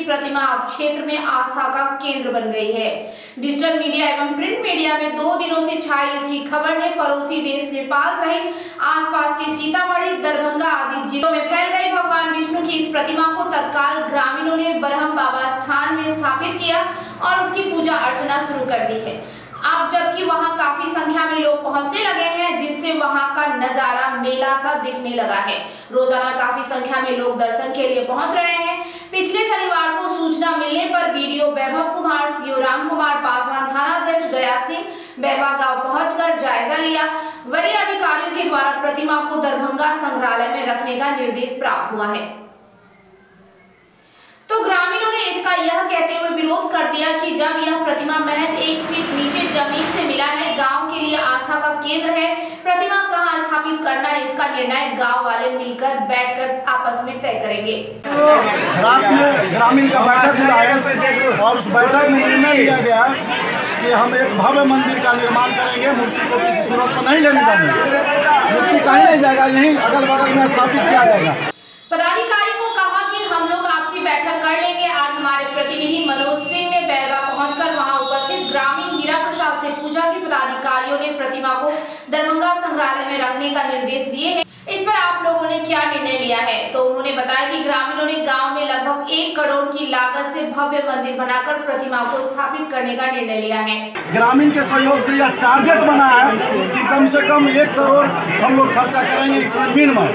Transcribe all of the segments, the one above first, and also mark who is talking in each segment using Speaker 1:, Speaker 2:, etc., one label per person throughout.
Speaker 1: प्रतिमा अब क्षेत्र में आस्था का केंद्र बन गई है। डिजिटल मीडिया एवं प्रिंट मीडिया में 2 दिनों से छाई इसकी खबर ने पड़ोसी देश नेपाल सहित आसपास के सीतामढ़ी, दरभंगा आदि जिलों में फैल गई। भगवान विष्णु की इस प्रतिमा को तत्काल ग्रामीणों ने बरहम बाबा स्थान में स्थापित किया और उसकी पूजा अर्चना शुरू कर दी है। अब जबकि वहां काफी संख्या में लोग पहुंचने लगे हैं, जिससे वहां का नजारा मेला सा दिखने लगा है। रोजाना काफी संख्या में लोग दर्शन के लिए पहुंच रहे हैं। पिछले शनिवार को सूचना मिलने पर बीडीओ वैभव कुमार, सीओ राम कुमार पासवान, थाना अध्यक्ष गया सिंह बैरवा गांव पहुंचकर जायजा लिया। वरीय अधिकारियों के द्वारा प्रतिमा को दरभंगा संग्रहालय में रखने का निर्देश प्राप्त हुआ है, तो ग्रामीणों ने इसका यह कहते हुए विरोध कर दिया कि जब यह प्रतिमा महज 1 फीट नीचे जमीन से मिला है, गांव के लिए आस्था का केंद्र है, प्रतिमा कहां स्थापित करना है, इसका निर्णय गांव वाले मिलकर बैठकर आपस में तय करेंगे।
Speaker 2: रात में ग्रामीण का बैठक बुलाया और उस बैठक में निर्णय लिया गया कि हम एक भव्य मंदिर का निर्माण करेंगे। मूर्ति को किसी सूरत पर नहीं लेने देंगे, मूर्ति कहीं नहीं जाएगा, यहीं अगल बगल में स्थापित किया जाएगा।
Speaker 1: पदाधिकारी को कहा कि हम लोग आपसी बैठक कर लेंगे। आज हमारे प्रतिनिधि मनोज सिंह ने बैरवा पहुंचकर वहां उपस्थित ग्रामीण हीरा प्रसाद से पूछा कि पदाधिकारियों ने प्रतिमा को दरभंगा संग्रहालय में रखने का निर्देश दिए हैं, इस पर आप लोगों ने क्या निर्णय लिया है। तो उन्होंने बताया कि ग्रामीणों ने गांव में लगभग 1 करोड़ की लागत से भव्य मंदिर बनाकर प्रतिमा को स्थापित करने का निर्णय लिया है।
Speaker 2: ग्रामीण के सहयोग से यह टारगेट बना है कि कम से कम 1 करोड़ हम लोग खर्चा करेंगे इसमें मिनिमम,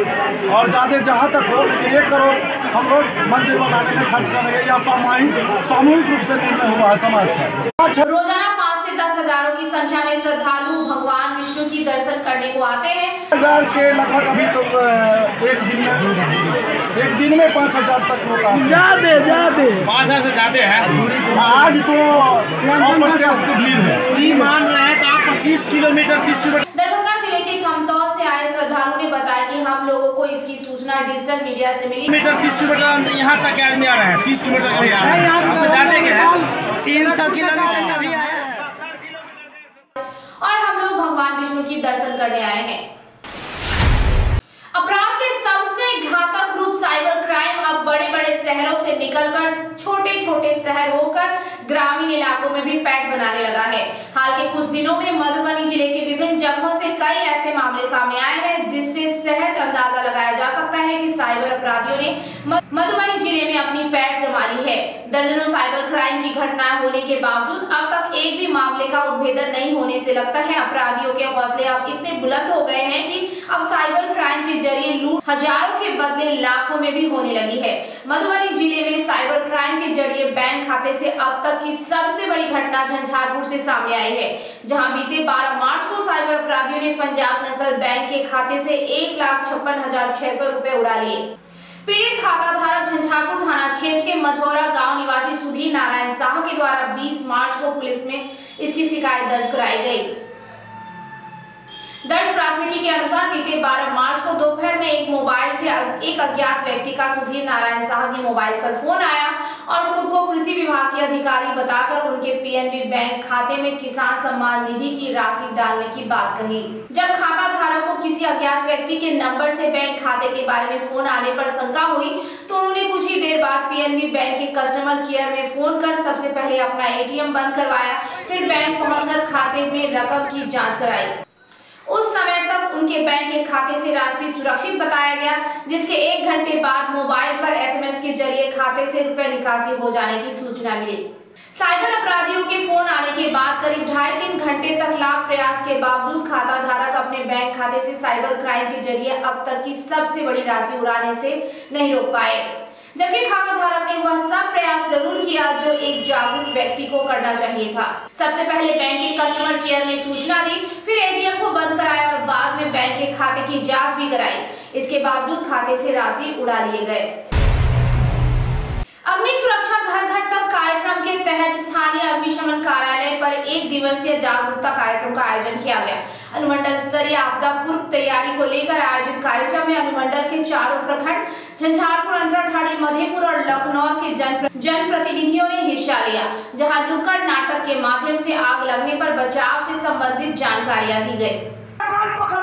Speaker 2: और ज्यादा जहाँ तक हो, लेकिन 1 करोड़ हम लोग मंदिर बनाने में खर्च करेंगे। यह सामूहिक रूप से निर्णय हुआ है समाज का।
Speaker 1: रोजाना 5 से 10 हजारों की संख्या में श्रद्धालु भगवान विष्णु की दर्शन करने को आते हैं।
Speaker 2: 1000 के लगभग अभी तो एक दिन में 5000 तक लोग आते हैं। ज्यादा
Speaker 3: 5000 से ज्यादा है।
Speaker 2: आज तो अप्रत्याशित भीड़ है।
Speaker 3: मान रहे हैं तो आप 25 किलोमीटर 30 किलोमीटर।
Speaker 1: दरभंगा जिले के कमतौल से आए श्रद्धालु ने बताया कि हम लोगों को इसकी सूचना डिजिटल मीडिया से मिली।
Speaker 3: 30 किलोमीटर यहाँ तक आदमी आ रहे हैं, 30 किलोमीटर का भी आ रहे हैं, 300 किलोमीटर भी आए हैं
Speaker 1: और हम लोग भगवान विष्णु की दर्शन करने आए हैं। अपराध के सबसे घातक रूप साइबर क्राइम अब बड़े-बड़े शहरों से निकलकर छोटे-छोटे शहर होकर ग्रामीण इलाकों में भी पैठ बनाने लगा है। हाल के कुछ दिनों में मधुबनी जिले के विभिन्न जगहों से कई ऐसे मामले सामने आए हैं, जिससे सहज अंदाजा लगाया जा सकता है कि साइबर अपराधियों ने मधुबनी जिले में अपनी पैठ जमा ली है। दर्जनों साइबर क्राइम की घटनाएं होने के बावजूद अब तक एक भी मामले का उद्भेदन नहीं होने से लगता है अपराधियों के हौसले अब इतने बुलंद हो गए हैं कि अब साइबर क्राइम के जरिए लूट हजारों के बदले लाखों में भी होने लगी है। मधुबनी जिले में साइबर क्राइम के जरिए बैंक खाते से अब तक की सबसे बड़ी घटना झंझारपुर से सामने आई है, जहां बीते 12 मार्च को साइबर अपराधियों ने पंजाब नेशनल बैंक के खाते से 1,56,600 रुपए उड़ा लिए। पीड़ित खाता धारक झंझारपुर थाना क्षेत्र के मझौरा गांव निवासी सुधीर नारायण शाह के द्वारा 20 मार्च को पुलिस में इसकी शिकायत दर्ज कराई गई। दर्ज प्राथमिकी के अनुसार बीते 12 मार्च को दोपहर में एक मोबाइल से एक अज्ञात व्यक्ति का सुधीर नारायण शाह के मोबाइल पर फोन आया और खुद को कृषि विभाग के अधिकारी बताकर उनके पीएनबी बैंक खाते में किसान सम्मान निधि की राशि डालने की बात कही। जब खाता धारक को किसी अज्ञात व्यक्ति के नंबर से बैंक खाते के बारे में फोन आने पर शंका हुई, तो उन्होंने कुछ ही देर बाद पीएनबी बैंक के कस्टमर केयर में फोन कर सबसे पहले अपना एटीएम बंद करवाया, फिर बैंक पहुंचकर खाते में रकम की जाँच कराई। उस समय तक उनके बैंक के खाते से राशि सुरक्षित बताया गया, जिसके 1 घंटे बाद मोबाइल पर एसएमएस के जरिए खाते से रुपए निकासी हो जाने की सूचना मिली। साइबर अपराधियों के फोन आने के बाद करीब 2.5-3 घंटे तक लाख प्रयास के बावजूद खाता धारक अपने बैंक खाते से साइबर क्राइम के जरिए अब तक की सबसे बड़ी राशि उड़ाने से नहीं रोक पाए, जबकि खाता धारक ने वह सब प्रयास जरूर किया जो एक जागरूक व्यक्ति को करना चाहिए था। सबसे पहले बैंक के कस्टमर केयर में सूचना दी, फिर एटीएम को बंद कराया और बाद में बैंक के खाते की जांच भी कराई। इसके बावजूद खाते से राशि उड़ा लिए गए। अग्नि सुरक्षा घर घर तक कार्यक्रम के तहत स्थानीय अग्निशमन कार्यालय पर 1 दिवसीय जागरूकता कार्यक्रम का आयोजन किया गया। अनुमंडल स्तरीय आपदा पूर्व तैयारी को लेकर आयोजित कार्यक्रम में अनुमंडल के चारों प्रखंड झंझारपुर, अंतराठाड़ी, मधेपुर और लखनऊ के जनप्रतिनिधियों ने हिस्सा लिया, जहां नुक्कड़ नाटक के माध्यम से आग लगने पर बचाव से संबंधित जानकारियां दी गयी। कान पकड़ो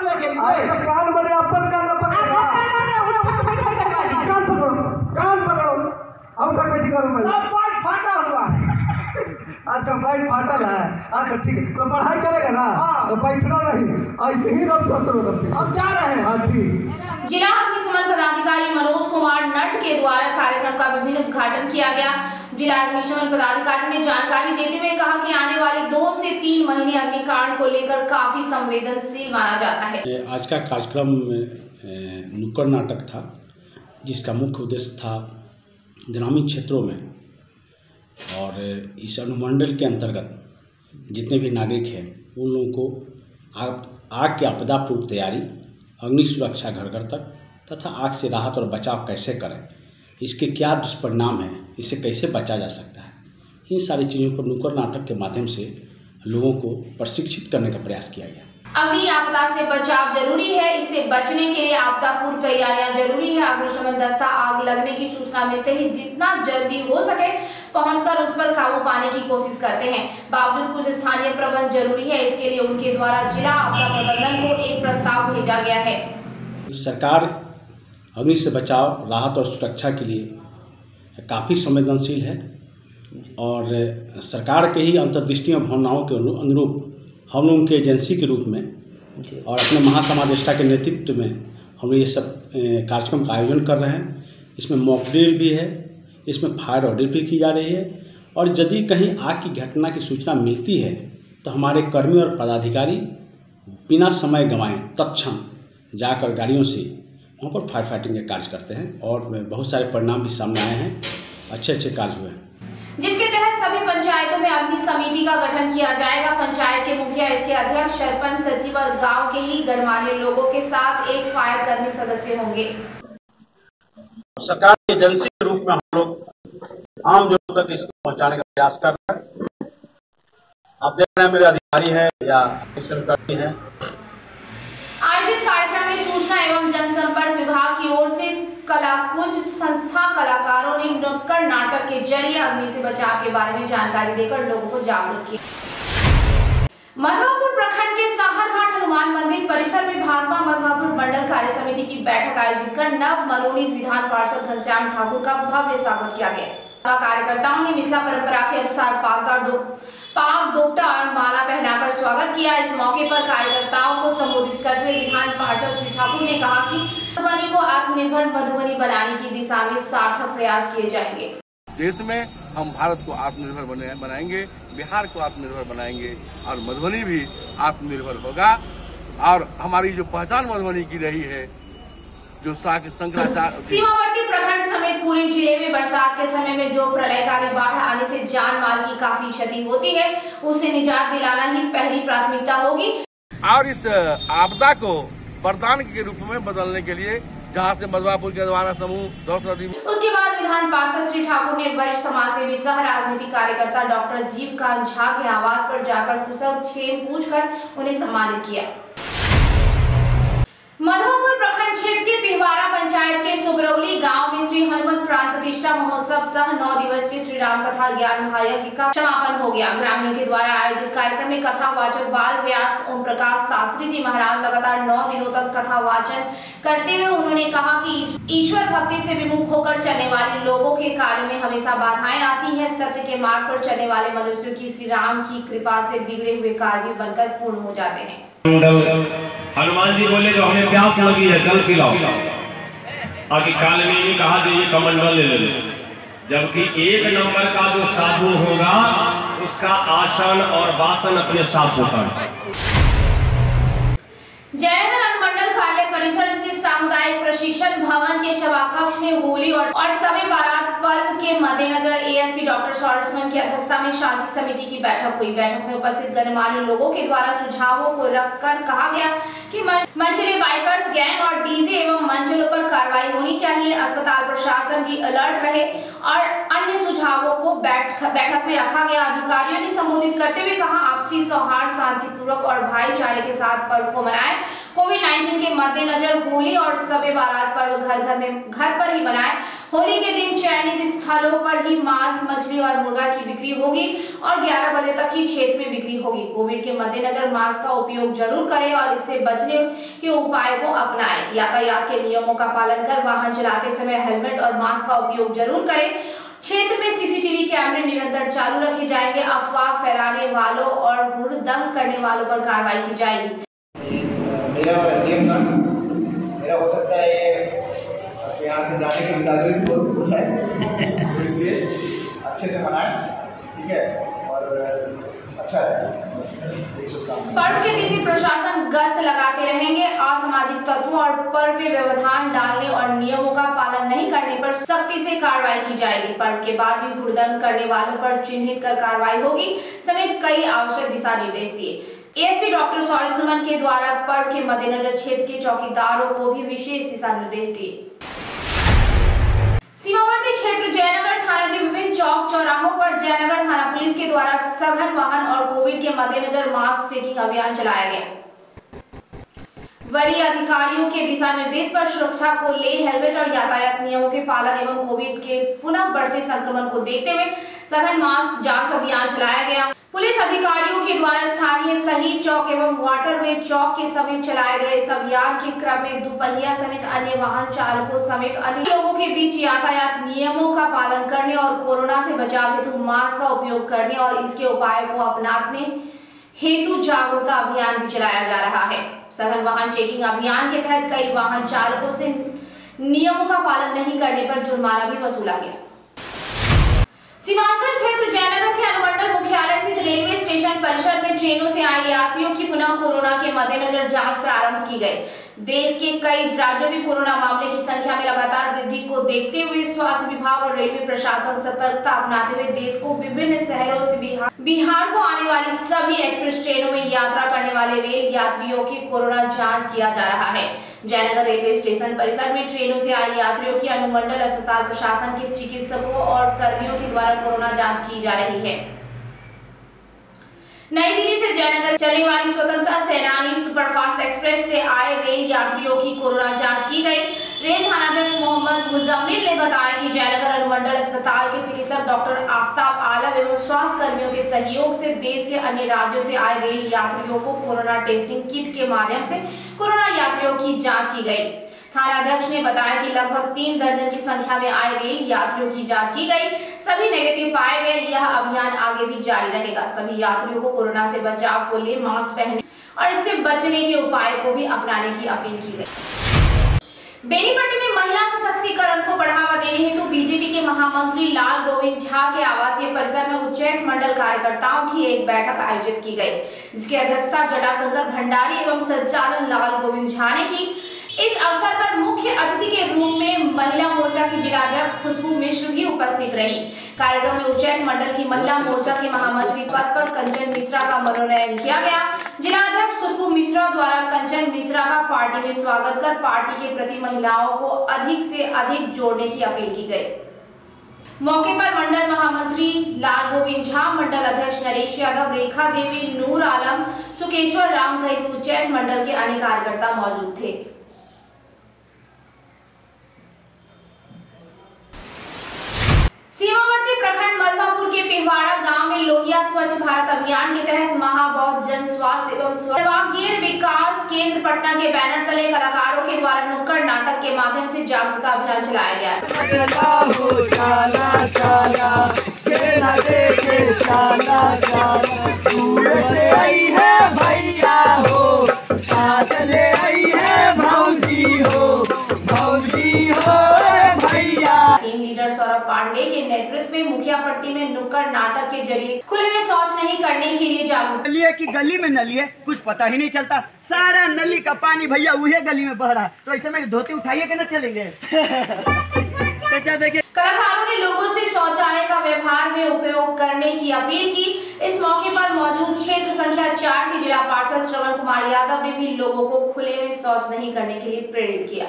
Speaker 4: करो पहले।
Speaker 5: सब पार्ट फाटा हुआ है।
Speaker 4: अच्छा पैर फाटल है, अच्छा ठीक है, तो पढ़ाई करेगा ना?
Speaker 5: हाँ।
Speaker 4: तो बैठना नहीं, ऐसे ही रब ससुर
Speaker 5: अब जा रहे हैं।
Speaker 4: हाँ ठीक।
Speaker 1: जिला अग्निशमन पदाधिकारी मनोज कुमार नट के द्वारा कार्यक्रम का विभिन्न उद्घाटन किया गया। जिला अग्निशमन पदाधिकारी ने जानकारी देते हुए कहा कि आने वाले 2 से 3 महीने अग्निकांड को लेकर काफी संवेदनशील माना जाता है।
Speaker 6: आज का कार्यक्रम नुक्कड़ नाटक था, जिसका मुख्य उद्देश्य था ग्रामीण क्षेत्रों में और इस अनुमंडल के अंतर्गत जितने भी नागरिक हैं उन लोगों को आग की आपदा पूर्व तैयारी, अग्नि सुरक्षा घर घर तक तथा आग से राहत और बचाव कैसे करें, इसके क्या दुष्परिणाम हैं, इसे कैसे बचा जा सकता है, इन सारी चीज़ों पर नुक्कड़ नाटक के माध्यम से लोगों को प्रशिक्षित करने का प्रयास किया गया।
Speaker 1: अग्नि आपदा से बचाव जरूरी है, इससे बचने के लिए आपदा पूर्व तैयारियां जरूरी है। अग्निशमन दस्ता आग लगने की सूचना मिलते ही जितना जल्दी हो सके पहुंचकर उस पर काबू पाने की कोशिश करते हैं। बावजूद कुछ स्थानीय प्रबंध जरूरी है, इसके लिए उनके द्वारा जिला आपदा प्रबंधन को एक प्रस्ताव भेजा गया है।
Speaker 6: सरकार अग्नि से बचाव, राहत और सुरक्षा के लिए काफ़ी संवेदनशील है और सरकार के ही अंतर्दृष्टि और भावनाओं के अनुरूप हम लोगों के एजेंसी के रूप में और अपने महासमादेष्टा के नेतृत्व में हम ये सब कार्यक्रम का आयोजन कर रहे हैं। इसमें मॉक ड्रिल भी है, इसमें फायर ऑडिट भी की जा रही है और यदि कहीं आग की घटना की सूचना मिलती है तो हमारे कर्मी और पदाधिकारी बिना समय गंवाए तत्क्षण जाकर गाड़ियों से वहाँ पर फायर फाइटिंग के कार्य करते हैं और बहुत सारे परिणाम भी सामने आए हैं, अच्छे कार्य हुए हैं,
Speaker 1: जिसके तहत सभी पंचायतों में अग्नि समिति का गठन किया जाएगा। पंचायत के मुखिया, इसके अध्यक्ष, सरपंच, सचिव और गांव के ही गणमान्य लोगों के साथ एक फायर कर्मी सदस्य होंगे।
Speaker 6: सरकार की एजेंसी के रूप में हम लोग आम जनों तक इसको पहुंचाने का प्रयास कर रहे हैं। आप देख रहे हैं मेरे अधिकारी हैं या कर्मी हैं।
Speaker 1: आयोजित कार्यक्रम में सूचना एवं जनसंपर्क विभाग की ओर से कलाकुंज संस्था कलाकारों ने नुक्कड़ नाटक के जरिए अग्नि से बचाव के बारे में जानकारी देकर लोगों को जागरूक किया। मधवापुर प्रखंड के साहरघाट हनुमान मंदिर परिसर में भाजपा मधवापुर मंडल कार्य समिति की बैठक आयोजित कर नव मनोनीत विधान पार्षद घनश्याम ठाकुर का भव्य स्वागत किया गया। कार्यकर्ताओं ने मिथिला परंपरा के अनुसार पाग दोपटा और माला पहनाकर स्वागत किया। इस मौके पर कार्यकर्ताओं को संबोधित करते हुए विधान पार्षद श्री ठाकुर ने कहा कि मधुबनी को आत्मनिर्भर मधुबनी बनाने की दिशा में सार्थक प्रयास किए जाएंगे।
Speaker 7: देश में हम भारत को आत्मनिर्भर बनाएंगे, बिहार को आत्मनिर्भर बनाएंगे और मधुबनी भी आत्मनिर्भर होगा। और हमारी जो पहचान मधुबनी की रही है, जो शंकराचार्य
Speaker 1: सीमावर्ती प्रखंड समेत पूरे जिले में बरसात के समय में जो प्रलयकारी बाढ़ आने से जान माल की काफी क्षति होती है, उसे निजात दिलाना ही पहली प्राथमिकता होगी।
Speaker 7: और इस आपदा को वरदान के रूप में बदलने के लिए जहां से मधवापुर के द्वारा समूह 10 नदी।
Speaker 1: उसके बाद विधान पार्षद श्री ठाकुर ने वरिष्ठ समाजसेवी सह राजनीतिक कार्यकर्ता डॉक्टर जीवकांत झा के आवास पर जाकर कुशल क्षेम पूछकर उन्हें सम्मानित किया। मधवापुर प्रखंड क्षेत्र के पिहवारा पंचायत के सुबरौली गांव में श्री हनुमत प्राण प्रतिष्ठा महोत्सव सह 9 दिवसीय श्री राम कथा ज्ञान महायज्ञ का समापन हो गया। ग्रामीणों के द्वारा आयोजित कार्यक्रम में कथा वाचक बाल व्यास ओम प्रकाश शास्त्री जी महाराज लगातार 9 दिनों तक कथा वाचन करते हुए उन्होंने कहा कि ईश्वर भक्ति से विमुख होकर चलने वाले लोगों के कार्य में हमेशा बाधाएं आती है। सत्य के मार्ग पर चलने वाले मनुष्यों की श्री राम की कृपा से बिगड़े हुए कार्य भी बनकर पूर्ण हो जाते हैं।
Speaker 8: हनुमान जी बोले जो हमें प्यास लगी है जल पिलाओ। आगे काल में ये कहा जो ये कमंडल ले ले, जबकि 1 नंबर का जो साधु होगा उसका आसन और वासन अपने साथ होता है।
Speaker 1: जयनगर अनुमंडल कार्यालय परिसर स्थित सामुदायिक प्रशिक्षण भवन के सभाकक्ष में होली और शबे बारात पर्व के मद्देनजर एएसपी डॉक्टर सौरसमन की अध्यक्षता में शांति समिति की बैठक हुई। बैठक में उपस्थित गणमान्य लोगों के द्वारा सुझावों को रखकर कहा गया कि मंचले बाइकर्स गैंग और डीजे एवं मंचलों पर कार्रवाई होनी चाहिए। अस्पताल प्रशासन भी अलर्ट रहे और अन्य सुझावों को बैठक में रखा गया। अधिकारियों ने संबोधित करते हुए कहा आपसी सौहार्द शांतिपूर्वक और भाईचारे के साथ पर्व को मनाएं। कोविड-19 के मद्देनजर होली और शबे बारात बारात पर्व घर पर ही मनाएं। होली के दिन चयनित स्थलों पर ही मांस, मछली और मुर्गा की बिक्री होगी और 11 बजे तक ही क्षेत्र में बिक्री होगी। कोविड के मद्देनजर मास्क का उपयोग जरूर करें और इससे बचने के उपाय को अपनाएं। यातायात के नियमों का पालन कर वाहन चलाते समय हेलमेट और मास्क का उपयोग जरूर करें। क्षेत्र में सीसीटीवी कैमरे निरंतर चालू रखे जाएंगे। अफवाह फैलाने वालों और हुड़दंग करने वालों पर कार्रवाई की जाएगी।
Speaker 4: मेरा और एसडीएम का मेरा हो सकता है यहाँ से जाने के मुताबिक है, तो इसलिए अच्छे से मनाएं, ठीक है, और अच्छा है।
Speaker 1: पर्व के दिन भी प्रशासन गश्त लगाते रहेंगे। असामाजिक तत्वों और पर्व में व्यवधान डालने और नियमों का पालन नहीं करने पर सख्ती से कार्रवाई की जाएगी। पर्व के बाद भी हुड़दंग करने वालों पर चिन्हित कर कार्रवाई होगी समेत कई आवश्यक दिशा निर्देश दिए। एएसपी डॉक्टर सौरभ सुमन के द्वारा पर्व के मद्देनजर क्षेत्र के चौकीदारों को भी विशेष दिशा निर्देश दिए। सीमावर्ती क्षेत्र जयनगर थाना के विभिन्न चौक चौराहों पर जयनगर थाना पुलिस के द्वारा सघन वाहन और कोविड के मद्देनजर मास्क चेकिंग अभियान चलाया गया। वरीय अधिकारियों के दिशा निर्देश पर सुरक्षा को ले हेलमेट और यातायात नियमों के पालन एवं कोविड के पुनः बढ़ते संक्रमण को देखते हुए सघन मास्क जांच अभियान चलाया गया। पुलिस अधिकारियों के द्वारा स्थानीय शहीद चौक एवं वाटरवे चौक के समीप चलाए गए इस अभियान के क्रम में दुपहिया समेत अन्य वाहन चालकों समेत अन्य लोगों के बीच यातायात नियमों का पालन करने और कोरोना से बचाव हेतु मास्क का उपयोग करने और इसके उपायों को अपनाने हेतु जागरूकता अभियान भी चलाया जा रहा है। सघन वाहन चेकिंग अभियान के तहत कई वाहन चालकों से नियमों का पालन नहीं करने पर जुर्माना भी वसूला गया। सीमांचल क्षेत्र जयनगर के अनुमंडल मुख्यालय स्थित रेलवे स्टेशन परिसर में ट्रेनों से आए यात्रियों की पुनः कोरोना के मद्देनजर जांच प्रारंभ की गई। देश के कई राज्यों में कोरोना मामले की संख्या में लगातार वृद्धि को देखते हुए स्वास्थ्य विभाग और रेलवे प्रशासन सतर्कता अपनाते हुए देश को विभिन्न शहरों से बिहार को आने वाली सभी एक्सप्रेस ट्रेनों में यात्रा करने वाले रेल यात्रियों की कोरोना जांच किया जा रहा है। जयनगर रेलवे स्टेशन परिसर में ट्रेनों से आए यात्रियों की अनुमंडल अस्पताल प्रशासन के चिकित्सकों और कर्मियों के द्वारा कोरोना जाँच की जा रही है। नई दिल्ली से जयनगर चलने वाली स्वतंत्रता सेनानी सुपरफास्ट एक्सप्रेस से आए रेल यात्रियों की कोरोना जांच की गई। रेल थानाध्यक्ष मोहम्मद मुजम्मिल ने बताया कि जयनगर अनुमंडल अस्पताल के चिकित्सक डॉक्टर आफ्ताब आलम एवं स्वास्थ्य कर्मियों के सहयोग से देश के अन्य राज्यों से आए रेल यात्रियों को कोरोना टेस्टिंग किट के माध्यम से कोरोना यात्रियों की जाँच की गयी। थानाध्यक्ष ने बताया कि लगभग 3 दर्जन की संख्या में आए रेल यात्रियों की जांच की गई, सभी नेगेटिव पाए गए। यह अभियान आगे भी जारी रहेगा। सभी यात्रियों को कोरोना से बचाव को ले मास्क पहनने और इससे बचने के उपाय को भी अपनाने की अपील की गई। बेनीपट्टी में महिला सशक्तिकरण को बढ़ावा देने हेतु बीजेपी के महामंत्री लाल गोविंद झा के आवासीय परिसर में उच्चैठ मंडल कार्यकर्ताओं की एक बैठक आयोजित की गई, जिसकी अध्यक्षता जटाशंकर भंडारी एवं संचालन लाल गोविंद झा ने की। इस अवसर पर मुख्य अतिथि के रूप में महिला मोर्चा की जिलाध्यक्ष खुशबू मिश्र भी उपस्थित रही। कार्यक्रम में उच्चैठ मंडल की महिला मोर्चा के महामंत्री पद पर कंचन मिश्रा का मनोनयन किया गया। जिलाध्यक्ष खुशबू मिश्रा द्वारा कंचन मिश्रा का पार्टी में स्वागत कर पार्टी के प्रति महिलाओं को अधिक से अधिक जोड़ने की अपील की गई। मौके पर मंडल महामंत्री लाल गोविंद झा, मंडल अध्यक्ष नरेश यादव, रेखा देवी, नूर आलम, सुकेश्वर राम सहित उच्चैठ मंडल के अन्य कार्यकर्ता मौजूद थे। सीमावर्ती प्रखंड मलवापुर के पिहवाड़ा गांव में लोहिया स्वच्छ भारत अभियान के तहत महाबौद्ध जन स्वास्थ्य एवं सर्वांगीण विकास केंद्र पटना के बैनर तले कलाकारों के द्वारा नुक्कड़ नाटक के माध्यम से जागरूकता अभियान चलाया गया। टीम लीडर सौरभ पांडे के नेतृत्व में मुखिया पट्टी में नुक्कड़ नाटक के जरिए खुले में शौच नहीं करने के लिए जागरूक।
Speaker 5: नली है कि गली में नली है कुछ पता ही नहीं चलता, सारा नली का पानी भैया उहे गली में बह रहा है, तो ऐसे में धोती उठाइए के न चलेंगे। चाचा देखिए,
Speaker 1: कलाकारों ने लोगों से शौचालय का व्यवहार में उपयोग करने की अपील की। इस मौके पर मौजूद क्षेत्र संख्या 4 के जिला पार्षद श्रवण कुमार यादव ने भी लोगों को खुले में शौच नहीं करने के लिए प्रेरित किया।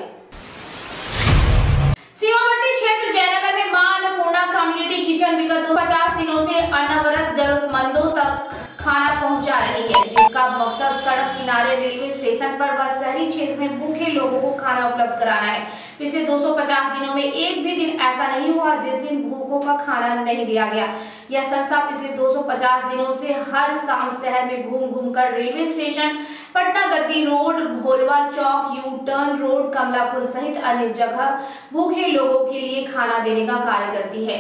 Speaker 1: सीमावर्ती क्षेत्र जयनगर में मां अन्नपूर्णा कम्युनिटी किचन विगत 50 दिनों से अनवरत जरूरतमंदों तक खाना पहुंचा रही है, जिसका मकसद सड़क किनारे, रेलवे स्टेशन पर व शहरी क्षेत्र में भूखे लोगों को खाना उपलब्ध कराना है। पिछले 250 दिनों में एक भी दिन ऐसा नहीं हुआ जिस दिन भूखों का खाना नहीं दिया गया। यह संस्था पिछले 250 दिनों से हर शाम शहर में घूम घूम कर railway station, Patna Gaddi road, Bholwa चौक, यू टर्न रोड, कमलापुर सहित अन्य जगह भूखे लोगों के लिए खाना देने का कार्य करती है।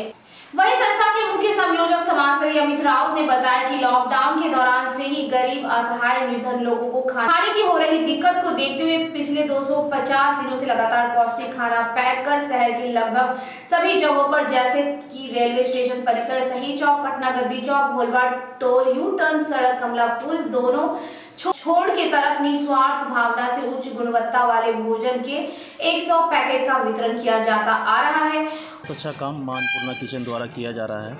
Speaker 1: वहीं संस्था के मुख्य संयोजक समाजसेवी अमित राउत ने बताया कि लॉकडाउन के दौरान से ही गरीब, असहाय, निर्धन लोगों को खाने की हो रही दिक्कत को देखते हुए पिछले 250 दिनों से लगातार पौष्टिक खाना पैक कर शहर के लगभग सभी जगहों पर जैसे कि रेलवे स्टेशन परिसर, सही चौक, पटना गद्दी चौक, भोलवा टोल, यू टर्न सड़क, कमला पुल दोनों छोड़ के तरफ निस्वार्थ भावना से उच्च गुणवत्ता वाले भोजन के 100 पैकेट का वितरण किया जाता आ रहा है।
Speaker 9: अच्छा काम मां अन्नपूर्णा किचन द्वारा किया जा रहा है।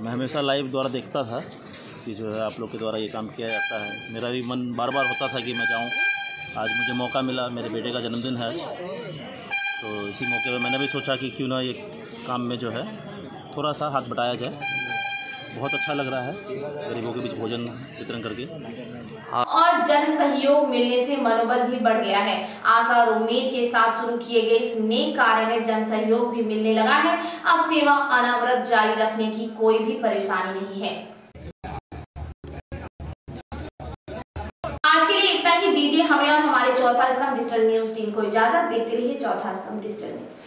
Speaker 9: मैं हमेशा लाइव द्वारा देखता था कि जो है आप लोग के द्वारा ये काम किया जाता है। मेरा भी मन बार बार होता था कि मैं जाऊं। आज मुझे मौका मिला, मेरे बेटे का जन्मदिन है, तो इसी मौके पर मैंने भी सोचा कि क्यों ना ये काम में जो है थोड़ा सा हाथ बटाया जाए। बहुत अच्छा लग रहा है गरीबों के बीच भोजन वितरण करके।
Speaker 1: और जन सहयोग मिलने से मनोबल भी बढ़ गया है। आशा और उम्मीद के साथ शुरू किए गए इस नेक कार्य में जन सहयोग भी मिलने लगा है। अब सेवा अनवरत जारी रखने की कोई भी परेशानी नहीं है। आज के लिए इतना ही। दीजिए हमें और हमारे चौथा स्तंभ डिजिटल न्यूज टीम को इजाजत। देखते रहिए चौथा स्तंभ डिजिटल न्यूज।